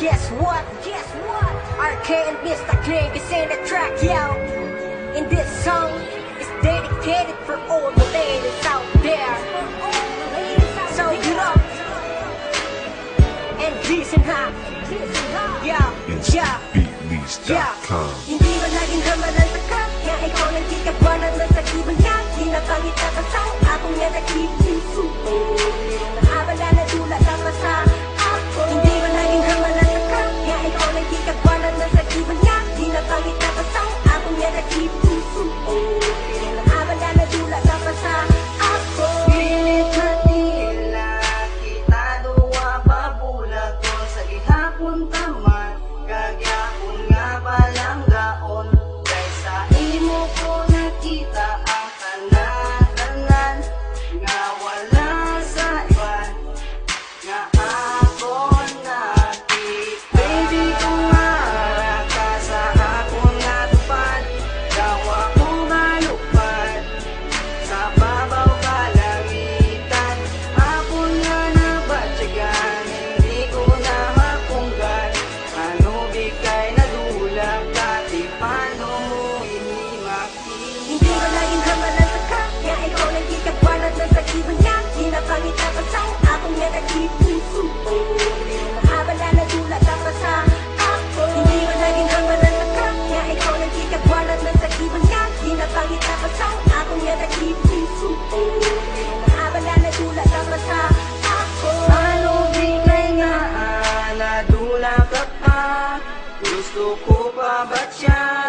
guess what? RK and Mr. Craig is in the track, yo. And this song is dedicated for all the ladies out there. So you know, and listen up. Yeah, yeah, Beatlease.com. Hindi mo naging hamalan sa ka, nga ikaw nang kikagwanan na sa ibang niya. Ginapangit na kasang akong nga nag-ipuso. Naabala na dula sa sa ako. Hindi mo naging hamalan sa ka, nga ikaw nang kikagwanan na sa ibang niya. Ginapangit na kasang akong nga nag-ipuso. Naabala na dula sa sa ako. Pilit na tila kita duwa pabulag ko sa gihapon taman. Kagyapon nga palang gaon. Kay sa imo ko nakita ang tanan-tanan. Nga wala sa iban, nga ako nakit. Baby, kung maara ka sa akong natupad, dawa ko malupad sa babaw kalangitan. Hapon nga nabatyagan, hindi ko na mapunggan. Ano bigay na dulang dati, paano mo inimakita? Hindi mo naging hamalan sa ka, nga ikaw nang kikagwanan na sa ibang niya. Ginapangit na kasang akong nga nag-ipuso. Naabala na dula sa sa ako. Hindi mo naging hamalan sa ka, nga ikaw nang kikagwanan na sa ibang niya. Ginapangit na kasang akong nga nag-ipuso. Naabala na dula sa sa ako. Ano bigay nga nadula ka pa? Gusto ko pa ba siya?